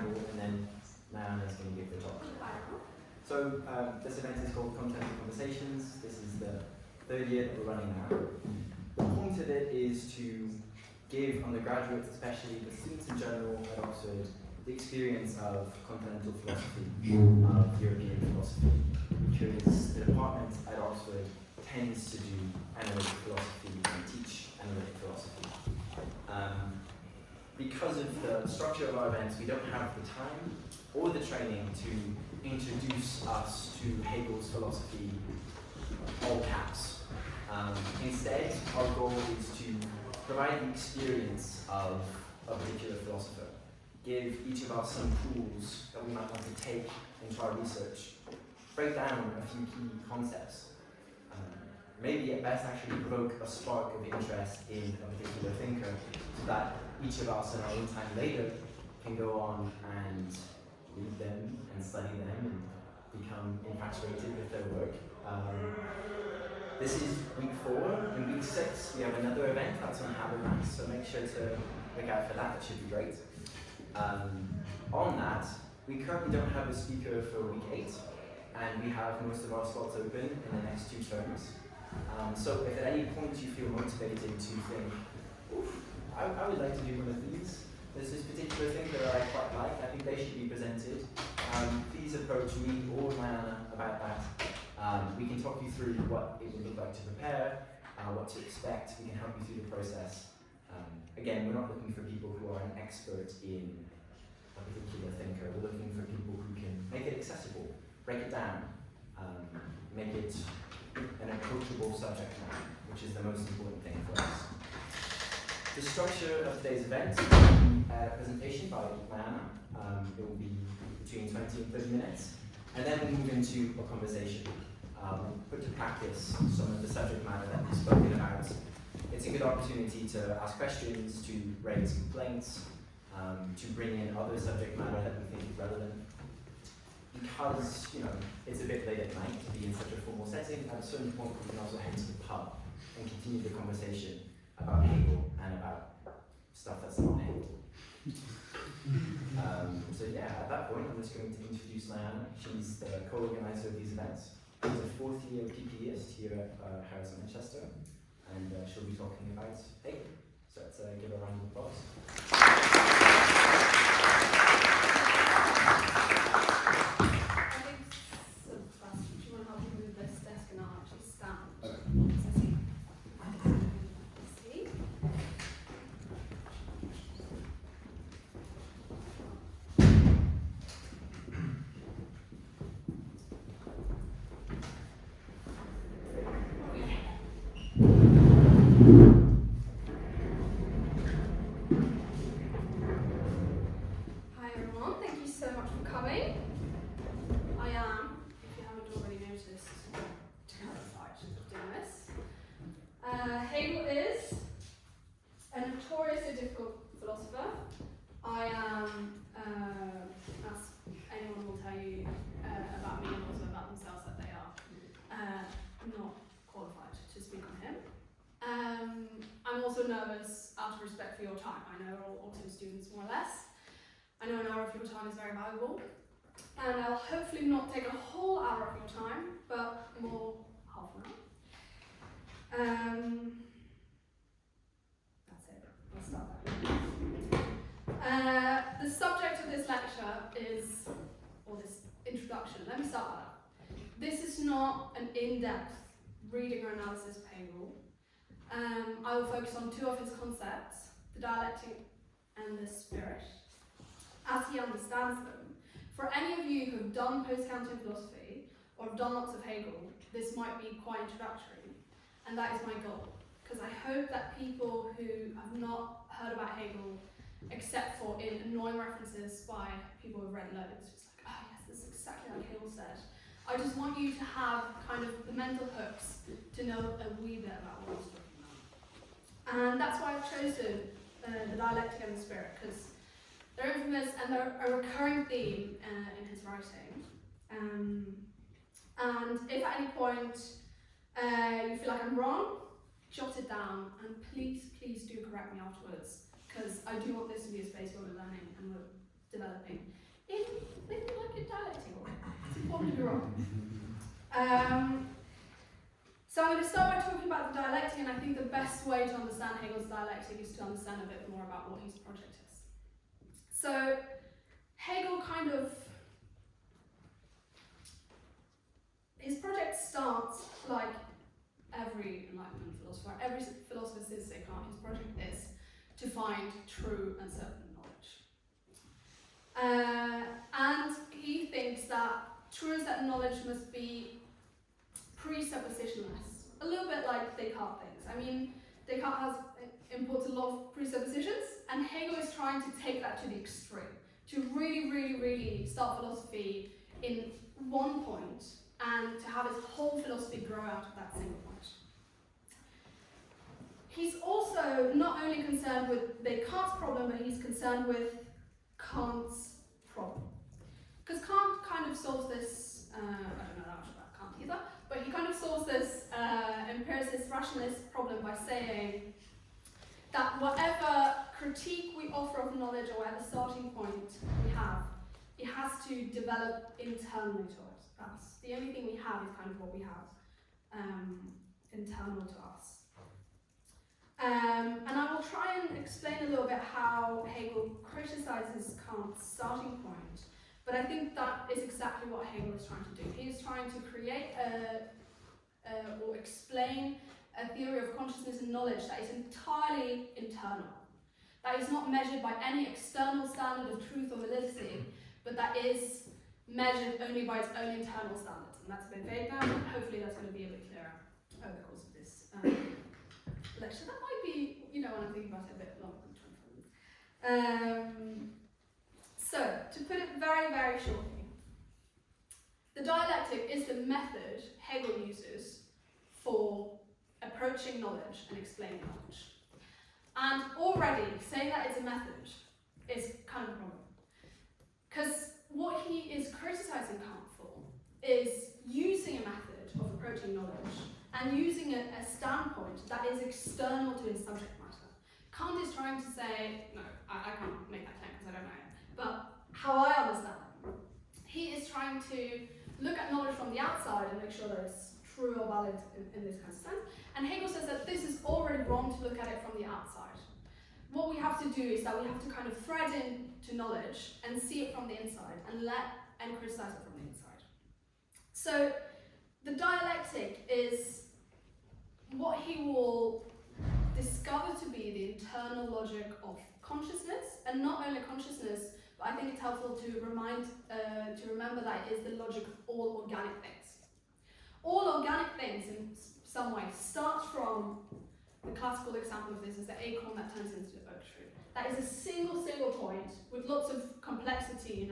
preamble, and then Nayana is going to give the talk. So this event is called Continental Conversations. This is the third year that we're running now. The point of it is to give undergraduates, especially the students in general at Oxford, the experience of continental philosophy, of European philosophy, because the department at Oxford tends to do analytic philosophy and teach analytic philosophy. Because of the structure of our events, we don't have the time or the training to introduce us to Hegel's philosophy, all caps. Instead, our goal is to provide the experience of a particular philosopher, give each of us some tools that we might want to take into our research, break down a few key concepts, maybe at best actually provoke a spark of interest in a particular thinker, so that each of us in our own time later can go on and read them and study them and become infatuated with their work. This is week 4. In week 6, we have another event that's on Habermas, so make sure to look out for that. It should be great. On that, we currently don't have a speaker for week 8, and we have most of our slots open in the next 2 terms. So if at any point you feel motivated to think, I would like to do one of these, there's this particular thing that I quite like, I think they should be presented, please approach me or Nayana about that. We can talk you through what it would look like to prepare, what to expect, we can help you through the process. Again, we're not looking for people who are an expert in a particular thinker, we're looking for people who can make it accessible, break it down, make it an approachable subject matter, which is the most important thing for us. The structure of today's event will be a presentation by Nayana. It will be between 20 and 30 minutes, and then we'll move into a conversation. Put to practice some of the subject matter that we've spoken about. It's a good opportunity to ask questions, to raise complaints, to bring in other subject matter that we think is relevant. Because, it's a bit late at night to be in such a formal setting, at a certain point we can also head to the pub and continue the conversation about Hegel and about stuff that's not Hegel. So yeah, at that point I'm just going to introduce Nayana. She's the co-organiser of these events. She's a 4th year PPEist here at Harris Manchester, and she'll be talking about Hegel. So let's give her a round of applause. Hegel is a notoriously difficult philosopher. I am, as anyone will tell you about me and also about themselves, that they are not qualified to speak on him. I'm also nervous out of respect for your time. I know all 2 students more or less. I know an hour of your time is very valuable. And I'll hopefully not take a whole hour of your time, but more half an hour. That's it. I'll start that. The subject of this lecture is, or this introduction, let me start with that. This is not an in-depth reading or analysis of Hegel. I will focus on 2 of his concepts, the dialectic and the spirit, as he understands them. For any of you who have done Post-Kantian philosophy, or have done lots of Hegel, this might be quite introductory, and that is my goal. Because I hope that people who have not heard about Hegel, except for in annoying references by people who've read loads, it's like, oh yes, this is exactly like Hegel said. I just want you to have kind of the mental hooks to know a wee bit about what he's talking about. And that's why I've chosen the dialectic and the spirit, because they're infamous and they're a recurring theme in his writing. And if at any point you feel like I'm wrong, jot it down and please do correct me afterwards, because I do want this to be a space where we're learning and we're developing in maybe like a dialectic way. It's important to be wrong. So I'm going to start by talking about the dialectic, and I think the best way to understand Hegel's dialectic is to understand a bit more about what his project is. So Hegel his project starts like every Enlightenment philosopher, every philosopher since Descartes, his project is to find true and certain knowledge. And he thinks that true and certain knowledge must be presuppositionless, a little bit like Descartes thinks. I mean, Descartes imports a lot of presuppositions, and Hegel is trying to take that to the extreme, to really start philosophy in one point and to have his whole philosophy grow out of that single point. He's also not only concerned with Descartes' problem, but he's concerned with Kant's problem. Because Kant kind of solves this, I don't know that much about Kant either, but he kind of solves this empiricist rationalist problem by saying that whatever critique we offer of knowledge or whatever starting point we have, it has to develop internally to us. The only thing we have is kind of what we have internal to us. And I will try and explain a little bit how Hegel criticizes Kant's starting point, but I think that is exactly what Hegel is trying to do. He is trying to create or explain a theory of consciousness and knowledge that is entirely internal, that is not measured by any external standard of truth or validity, but that is measured only by its own internal standards. And that's a bit vague now, but hopefully that's going to be a bit clearer over the course of this lecture. That might be, when I'm thinking about it, a bit longer than 25 minutes. So, to put it very, very shortly, the dialectic is the method Hegel uses for approaching knowledge and explaining knowledge. And already, saying that it's a method is kind of a problem. Because what he is criticizing Kant for is using a method of approaching knowledge and using a standpoint that is external to his subject matter. Kant is trying to say, no, I can't make that claim because I don't know it, but how I understand it, he is trying to look at knowledge from the outside and make sure that it's true or valid in this kind of sense. And Hegel says that this is already wrong to look at it from the outside. What we have to do is that we have to kind of thread into knowledge and see it from the inside and criticize it from the inside. So the dialectic is what he will discover to be the internal logic of consciousness, and not only consciousness, but I think it's helpful to remember that it is the logic of all organic things. All organic things in some way start from, the classical example of this is the acorn that turns into the oak tree. That is a single point with lots of complexity,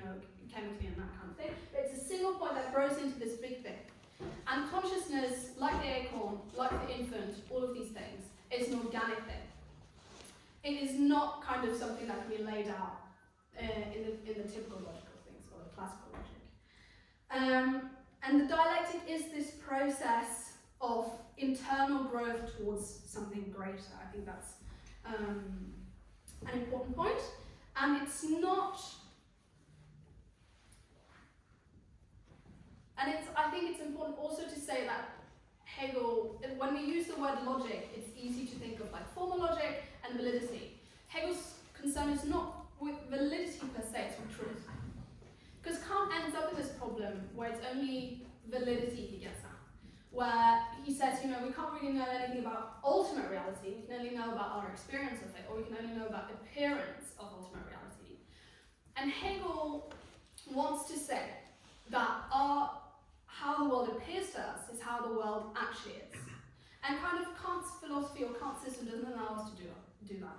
chemically and that kind of thing. But it's a single point that grows into this big thing. And consciousness, like the acorn, like the infant, all of these things, is an organic thing. It is not kind of something that can be laid out in the typical logical things, or the classical logic. And the dialectic is this process of internal growth towards something greater. I think that's an important point. And it's not, I think it's important also to say that Hegel, when we use the word logic, it's easy to think of like formal logic and validity. Hegel's concern is not with validity per se, it's with truth. Because Kant ends up with this problem where it's only validity he gets at, where he says, we can't really know anything about ultimate reality, we can only know about our experience of it, or we can only know about appearance of ultimate reality. And Hegel wants to say that how the world appears to us is how the world actually is. And kind of Kant's philosophy or Kant's system doesn't allow us to do that.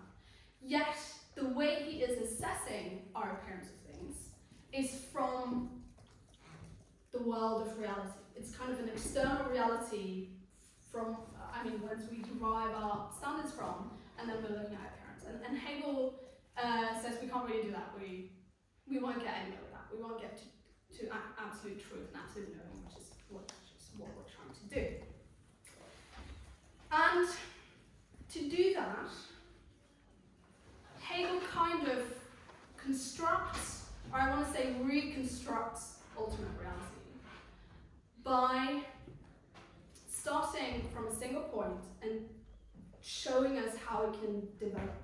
Yet, the way he is assessing our appearance of things is from the world of reality. It's kind of an external reality from, whence we derive our standards from, and then we're looking at appearance. And Hegel says we can't really do that. We won't get anywhere with that. We won't get to absolute truth and absolute knowing, which is what we're trying to do. And to do that, Hegel kind of constructs point and showing us how it can develop.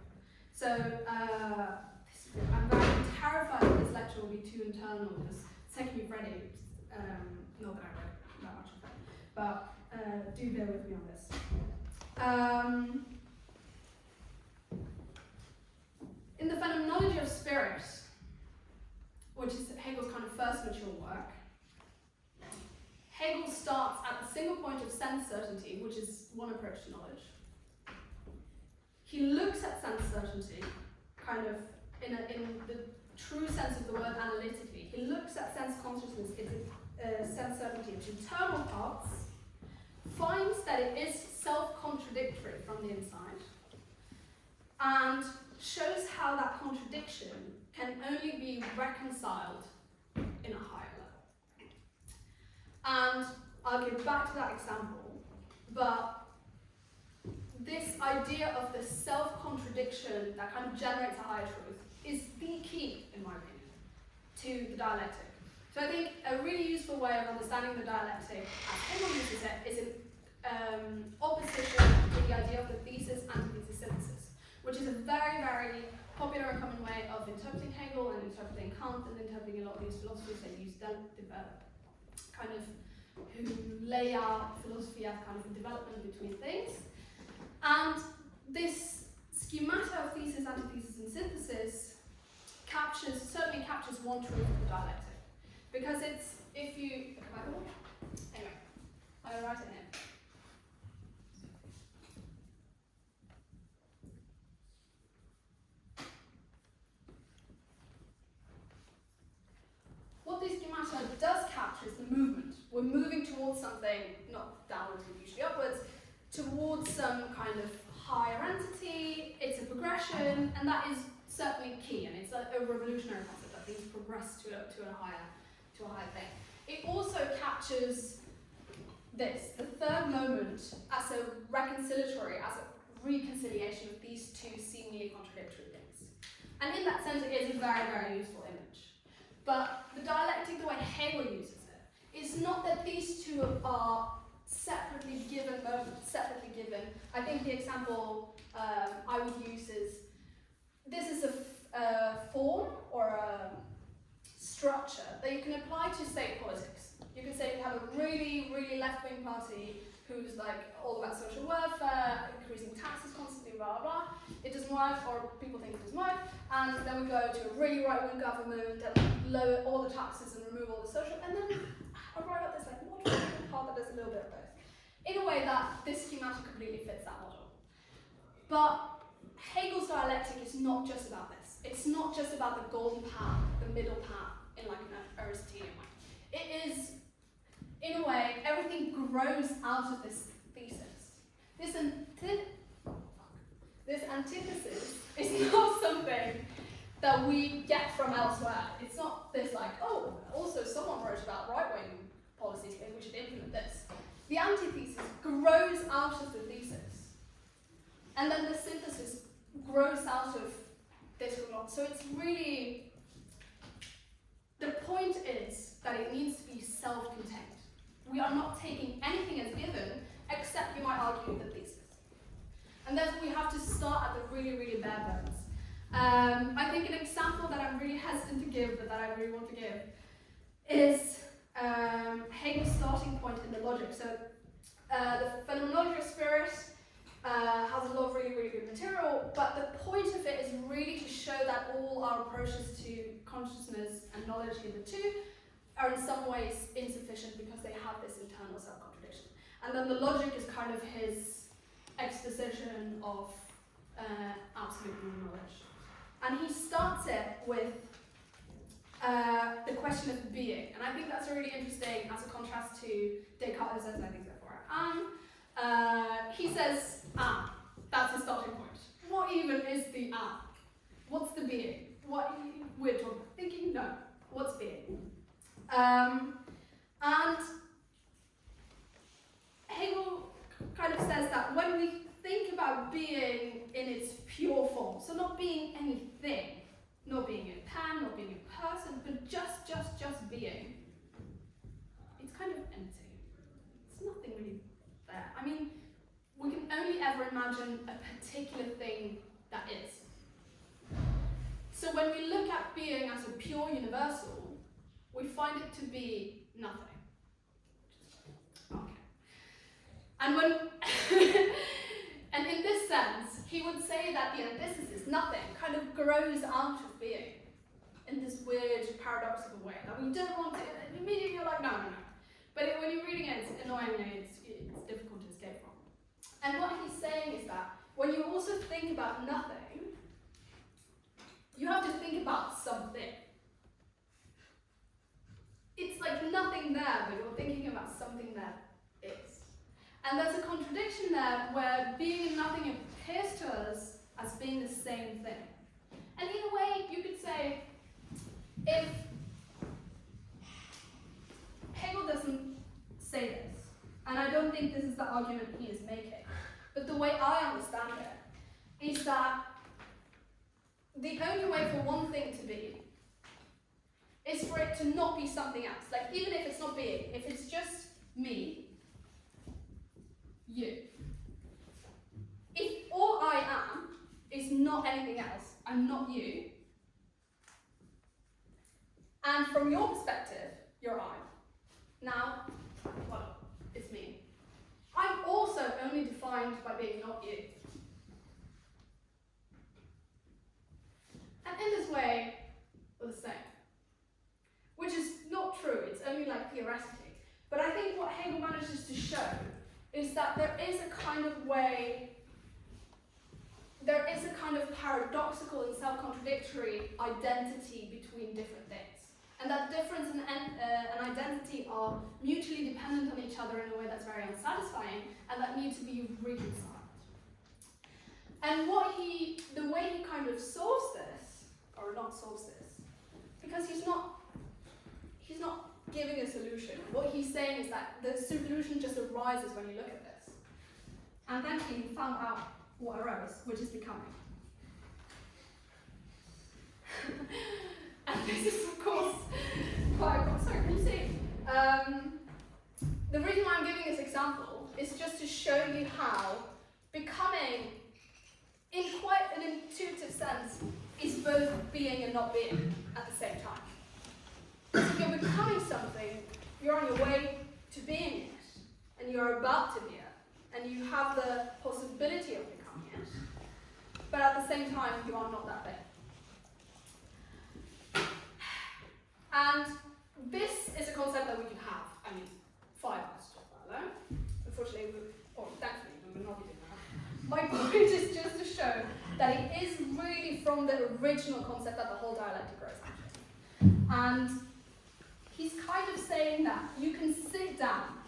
So I'm very terrified that this lecture will be too internal because second you've read it, not that I read that much of it, but do bear with me on this. In the Phenomenology of Spirit, which is Hegel's kind of first mature work, Hegel starts at the single point of sense certainty, which is one approach to knowledge. He looks at sense certainty, kind of in the true sense of the word analytically. He looks at sense consciousness, sense certainty, its internal parts, finds that it is self-contradictory from the inside, and shows how that contradiction can only be reconciled in a higher level. And I'll get back to that example, but this idea of the self-contradiction that kind of generates a higher truth is the key, in my opinion, to the dialectic. So I think a really useful way of understanding the dialectic, as Hegel uses it, is in opposition to the idea of the thesis, antithesis, synthesis, which is a very, very popular and common way of interpreting Hegel and interpreting Kant and interpreting a lot of these philosophers that use kind of who lay out philosophy as kind of a development between things. And this schemata of thesis, antithesis, and synthesis certainly captures one truth of the dialectic. Because it's, anyway, I'll write it in. What this schemata does capture is the movement. We're moving towards something, not downwards but usually upwards, towards some kind of higher entity. It's a progression, and that is certainly key, and it's a revolutionary concept that things progress to a higher thing. It also captures this, the third moment, as a reconciliatory, as a reconciliation of these two seemingly contradictory things. And in that sense, it is a very, very useful image. But the dialectic, the way Hegel uses it, is not that these two are separately given moments, separately given. I think the example I would use is, this is a form or a structure that you can apply to state politics. You can say you have a really, really left-wing party who's like all about social welfare, increasing taxes constantly, blah, blah, blah. It doesn't work, or people think it doesn't work, and then we go to a really right-wing government and lower all the taxes and remove all the social, and then I write out this like moderate part that does a little bit of both. In a way that this schematic completely fits that model. But Hegel's dialectic is not just about this. It's not just about the golden path, the middle path, in like an Aristotelian way. It is, in a way, everything grows out of this thesis. This antithesis is not something that we get from elsewhere. It's not this like, oh, also someone wrote about right-wing policies, maybe we should implement this. The antithesis grows out of the thesis. And then the synthesis grows out of this phenomenon. So it's really, the point is that it needs to be self-contained. We are not taking anything as given, except you might argue the thesis. And therefore we have to start at the really, really bare bones. I think an example that I'm really hesitant to give, but that I really want to give, is Hegel's starting point in the logic. So the Phenomenology of Spirit has a lot of really, really good material, but the point of it is really to show that all our approaches to consciousness and knowledge hitherto are in some ways insufficient because they have this internal self-contradiction. And then the logic is kind of his exposition of absolute knowledge. And he starts it with the question of being. And I think that's really interesting as a contrast to Descartes, who says, I think therefore I am. He says, that's the starting point. What even is the am? What's the being? What we're talking about? Thinking? No. What's being? And Hegel kind of says that when we think about being in its pure form, so not being anything, not being a pen, not being a person, but just being, it's kind of empty. It's nothing really there. I mean, only ever imagine a particular thing that is. So when we look at being as a pure universal, we find it to be nothing. Okay. And when and in this sense, he would say that the antithesis, nothing, kind of grows out of being in this weird paradoxical way that we don't want to, and immediately you're like, no. But when you're reading it, it's annoyingly, it's difficult to escape from. And what he's saying is that when you also think about nothing, you have to think about something. It's like nothing there, but you're thinking about something that is. And there's a contradiction there where being and nothing appears to us as being the same thing. And in a way, you could say, if Hegel doesn't say this, and I don't think this is the argument he is making, but the way I understand it is that the only way for one thing to be is for it to not be something else. Like, even if it's not being, if it's just me, you. If all I am is not anything else, I'm not you, and from your perspective, you're I. Now, well, it's me. I'm also only defined by being not you. And in this way, we're the same. Which is not true, it's only like theoretically. But I think what Hegel manages to show is that there is a kind of way, there is a kind of paradoxical and self-contradictory identity between different things. And that difference and identity are mutually dependent on each other in a way that's very unsatisfying and that need to be reconciled. And the way he kind of solves this, or not solves this, because he's not giving a solution. What he's saying is that the solution just arises when you look at this. And then he found out what arose, which is becoming. And this is, of course, sorry, can you see? The reason why I'm giving this example is just to show you how becoming, in quite an intuitive sense, is both being and not being at the same time. If you're becoming something, you're on your way to being it, and you're about to be it, and you have the possibility of becoming it, but at the same time, you are not that thing. And this is a concept that we can have, 5 hours to talk about alone. Unfortunately, thankfully, we're not doing that. My point is just to show that it is really from the original concept that the whole dialectic grows out of. And he's kind of saying that you can sit down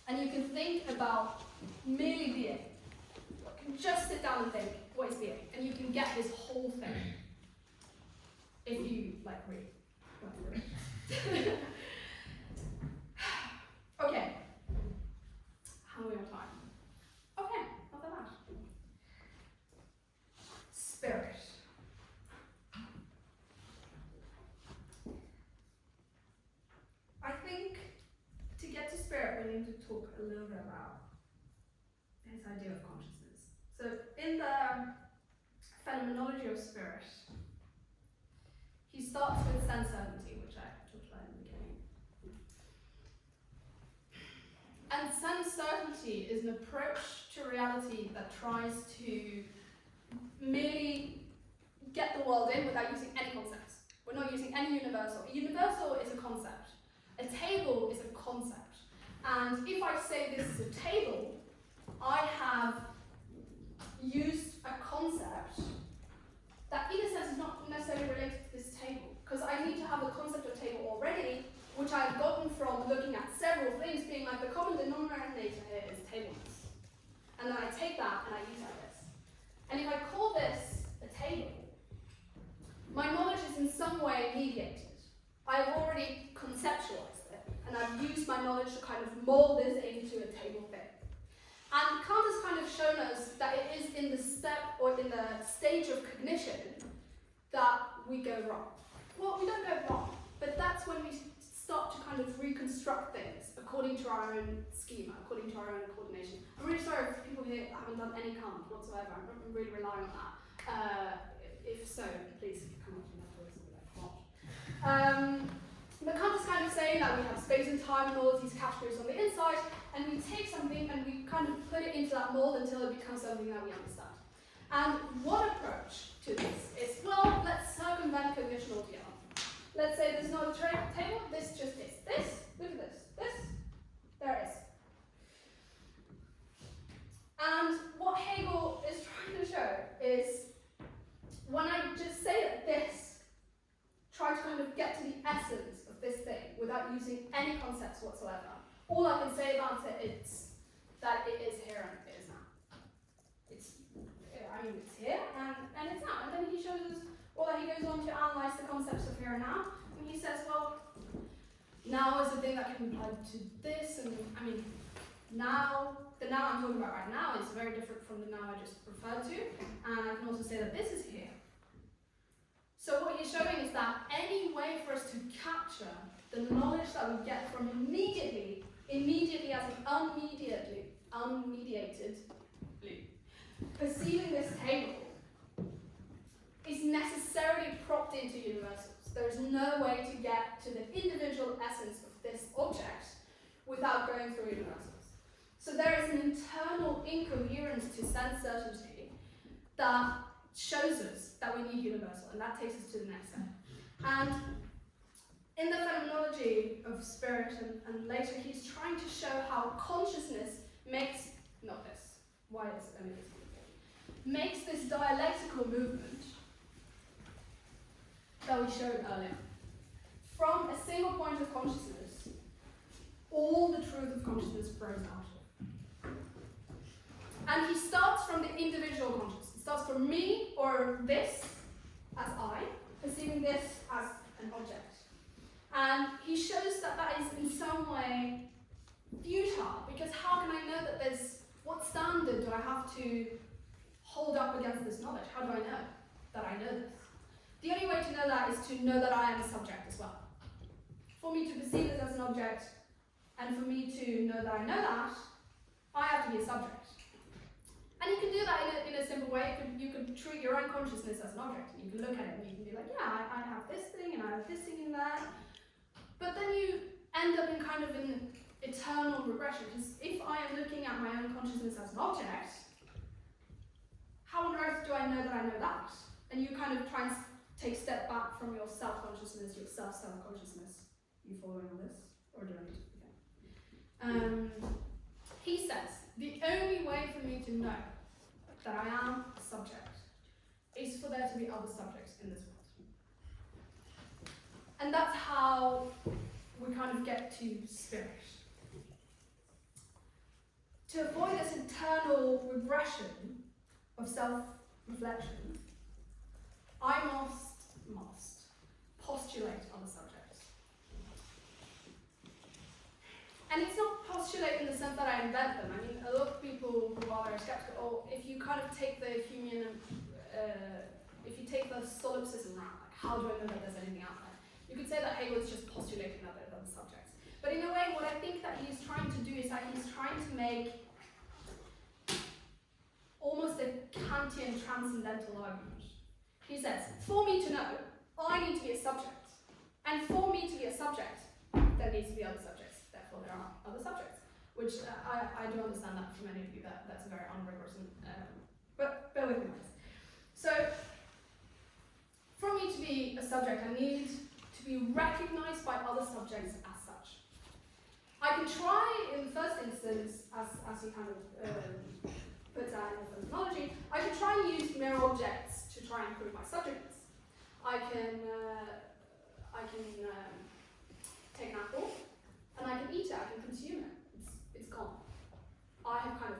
and you can think about merely being. You can just sit down and think, what is being? And you can get this whole thing. If you, read. Okay. How are we on time? Okay, not that bad. Spirit. I think to get to spirit, we need to talk a little bit about his idea of consciousness. So in the phenomenology of spirit, he starts with sense certainty, which I talked about in the beginning. And sense certainty is an approach to reality that tries to merely get the world in without using any concepts. We're not using any universal. A universal is a concept. A table is a concept. And if I say this is a table, I have used a concept that in a sense is not necessarily related to this table, because I need to have a concept of table already, which I've gotten from looking at several things, being like the common denominator here is tableness. And then I take that and I use it like this. And if I call this a table, my knowledge is in some way mediated. I've already conceptualized it, and I've used my knowledge to kind of mold this into a table thing. And Kant has kind of shown us that it is in the step or in the stage of cognition that we go wrong. Well, we don't go wrong, but that's when we start to kind of reconstruct things according to our own schema, according to our own coordination. I'm really sorry if people here I haven't done any Kant whatsoever. I'm really relying on that. If so, please come up to me afterwards and be like, what? But Kant is kind of saying that we have space and time and all of these categories on the inside, and we take something and we kind of put it into that mold until it becomes something that we understand. And one approach to this is, well, let's circumvent cognition altogether. Let's say there's not a table, this just is. This, look at this, there it is. And what Hegel is trying to show is, when I just say that this, try to kind of get to the essence of this thing without using any concepts whatsoever. All I can say about it is that it is here and it is now. It's here and it's now. And then he shows us, well, he goes on to analyze the concepts of here and now, and he says, well, now is the thing that can be applied to this, and now, the now I'm talking about right now is very different from the now I just referred to, and I can also say that this is here. So what he's showing is that any way for us to capture the knowledge that we get from immediately as an unmediated, perceiving this table is necessarily propped into universals. There is no way to get to the individual essence of this object without going through universals. So there is an internal incoherence to sense certainty that shows us that we need universal, and that takes us to the next step. And in the phenomenology of spirit and later, he's trying to show how consciousness makes, not this, why is it makes this dialectical movement that we showed earlier. From a single point of consciousness, all the truth of consciousness grows out of. And he starts from the individual consciousness. He starts from me, or this, as I, perceiving this as an object. And he shows that that is in some way futile, because how can I know that there's, what standard do I have to hold up against this knowledge? How do I know that I know this? The only way to know that is to know that I am a subject as well. For me to perceive this as an object, and for me to know that I know that, I have to be a subject. And you can do that in a simple way. You can treat your own consciousness as an object, and you can look at it and you can be like, yeah, I have this thing and I have this thing in there. But then you end up in kind of an eternal regression, because if I am looking at my own consciousness as an object, how on earth do I know that I know that? And you kind of try and take a step back from your self-consciousness, your self-consciousness. You following on this? Or do I need to? Okay. He says, the only way for me to know that I am a subject is for there to be other subjects in this world. And that's how we kind of get to spirit. To avoid this internal regression of self-reflection, I must postulate other subjects. And it's not postulate in the sense that I invent them. I mean, a lot of people who are very skeptical, if you kind of take the Humean, if you take the solipsism route, like how do I know that there's anything out there? You could say that Hegel is just postulating that there are other subjects. But in a way, what I think that he's trying to do is that he's trying to make almost a Kantian transcendental argument. He says, for me to know, I need to be a subject. And for me to be a subject, there needs to be other subjects. Therefore, there are other subjects. Which I do understand that for many of you, that's a very unrigorous, but bear with me on this. So, for me to be a subject, I need to be recognized by other subjects as such. I can try, in the first instance, as he kind of puts out in the phenomenology, I can try and use mere objects to try and prove my subjectness. I can take an apple, and I can eat it, I can consume it. It's gone. I have kind of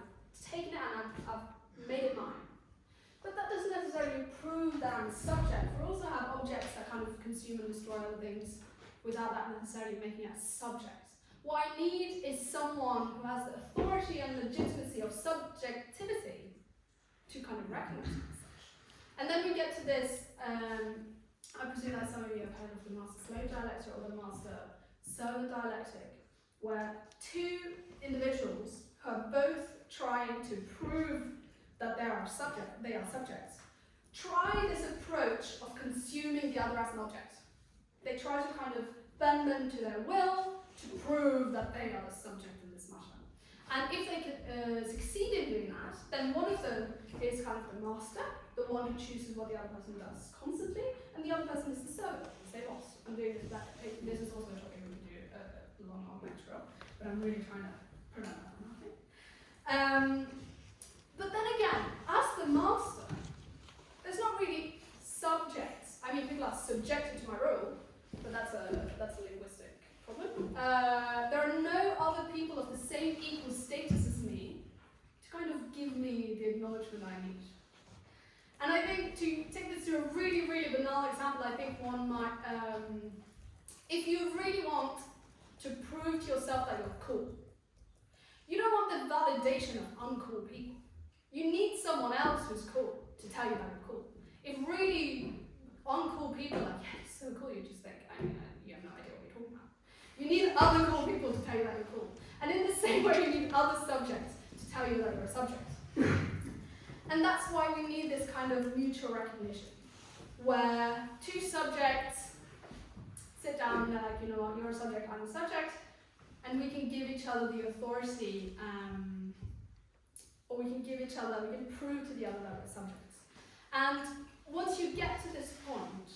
taken it and I've made it mine. But that doesn't necessarily prove that I'm a subject. We also have objects that kind of consume and destroy other things without that necessarily making us subjects. What I need is someone who has the authority and legitimacy of subjectivity to kind of recognize it as such. And then we get to this, I presume that some of you have heard of the master-slave dialectic or the master-servant dialectic, where two individuals who are both trying to prove that they are subjects, try this approach of consuming the other as an object. They try to kind of bend them to their will to prove that they are the subject in this matter. And if they could succeed in doing that, then one of them is kind of the master, the one who chooses what the other person does constantly, and the other person is the servant, because they lost. I'm doing this, this is also a topic we can do a long lecture on, but I'm really trying to prevent that from happening. But then again, as the master, there's not really subjects. I mean, people are subjected to my rule, but that's a linguistic problem. There are no other people of the same equal status as me to kind of give me the acknowledgement I need. And I think to take this to a really, really banal example, I think one might, if you really want to prove to yourself that you're cool, you don't want the validation of uncool people. You need someone else who's cool to tell you that you're cool. If really uncool people are like, yeah, you're so cool, you just think, I mean, you have no idea what you're talking about. You need other cool people to tell you that you're cool. And in the same way, you need other subjects to tell you that you're a subject. And that's why we need this kind of mutual recognition, where two subjects sit down and they're like, you know what, you're a subject, I'm a subject, and we can give each other the authority, or we can give each other, we can prove to the other that we're subjects. And once you get to this point,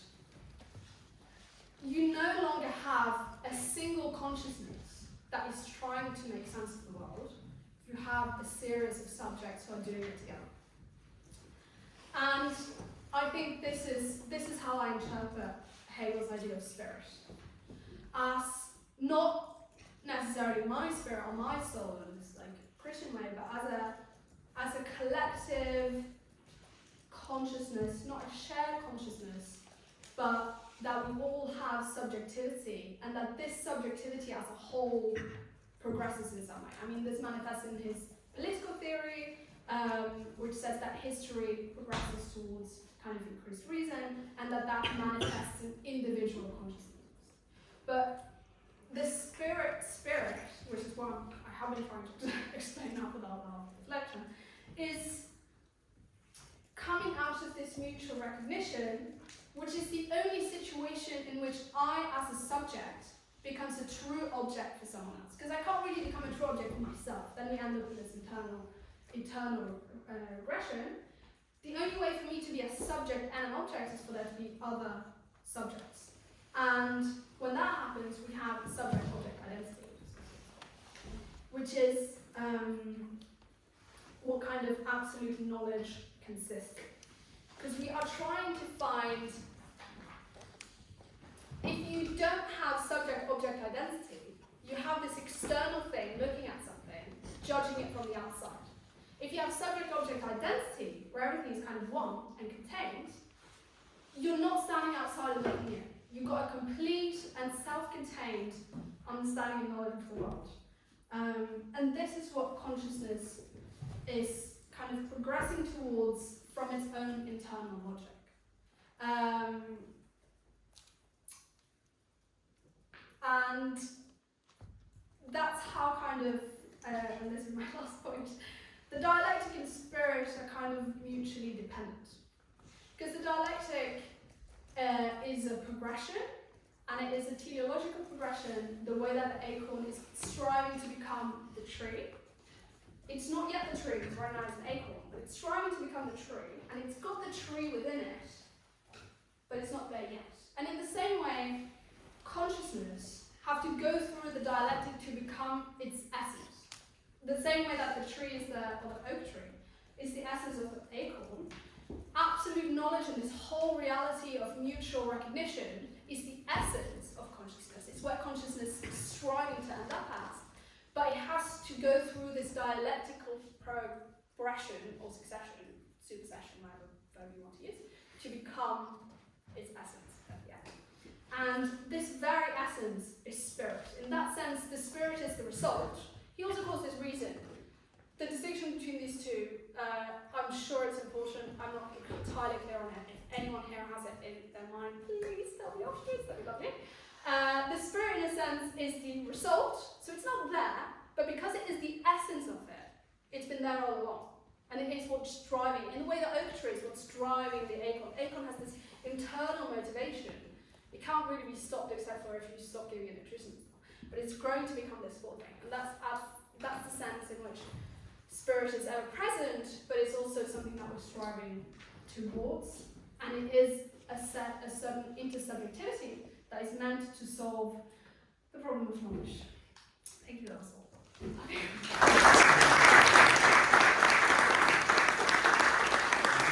you no longer have a single consciousness that is trying to make sense of the world. You have a series of subjects who are doing it together. And I think this is how I interpret Hegel's idea of spirit. As not necessarily my spirit or my soul in this like Christian way, but as a collective consciousness, not a shared consciousness, but that we all have subjectivity, and that this subjectivity as a whole progresses in some way. I mean, this manifests in his political theory, which says that history progresses towards kind of increased reason, and that manifests in individual consciousness. But the spirit, which is what I have been trying to explain now for the whole of this lecture, is coming out of this mutual recognition, which is the only situation in which I, as a subject, becomes a true object for someone else. Because I can't really become a true object for myself. Then we end up with this eternal regression. The only way for me to be a subject and an object is for there to be other subjects. And when that happens, we have subject-object identity, which is what kind of absolute knowledge consists in. Because we are trying to find, if you don't have subject-object identity, you have this external thing looking at something, judging it from the outside. If you have subject-object identity, where everything is kind of one and contained, you're not standing outside and looking in. You've got a complete and self-contained understanding and knowledge of the world. And this is what consciousness is kind of progressing towards from its own internal logic. And that's how kind of, and this is my last point, the dialectic and spirit are kind of mutually dependent. Because the dialectic is a progression, and it is a teleological progression, the way that the acorn is striving to become the tree. It's not yet the tree, because right now it's an acorn, but it's striving to become the tree, and it's got the tree within it, but it's not there yet. And in the same way, consciousness have to go through the dialectic to become its essence. The same way that the tree is the oak tree is the essence of the acorn. Absolute knowledge and this whole reality of mutual recognition is the essence of consciousness. It's what consciousness is striving to end up as. But it has to go through this dialectical progression or succession, supersession, whatever verb you want to use, to become its essence at the end. And this very essence is spirit. In that sense, the spirit is the result. He also calls this reason. The distinction between these two, I'm sure it's important. I'm not entirely clear on it. If anyone here has it in their mind, please tell me afterwards, that'd be lovely. The spirit, in a sense, is the result, so it's not there, but because it is the essence of it, It's been there all along. And it is what's driving, in the way that Oaktree is what's driving the ACON. ACON has this internal motivation. It can't really be stopped except for if you stop giving it nutrition. But it's growing to become this full thing. And that's the sense in which spirit is ever present, but it's also something that we're striving towards. And it is a certain intersubjectivity that is meant to solve the problem of knowledge. Thank you, that's all.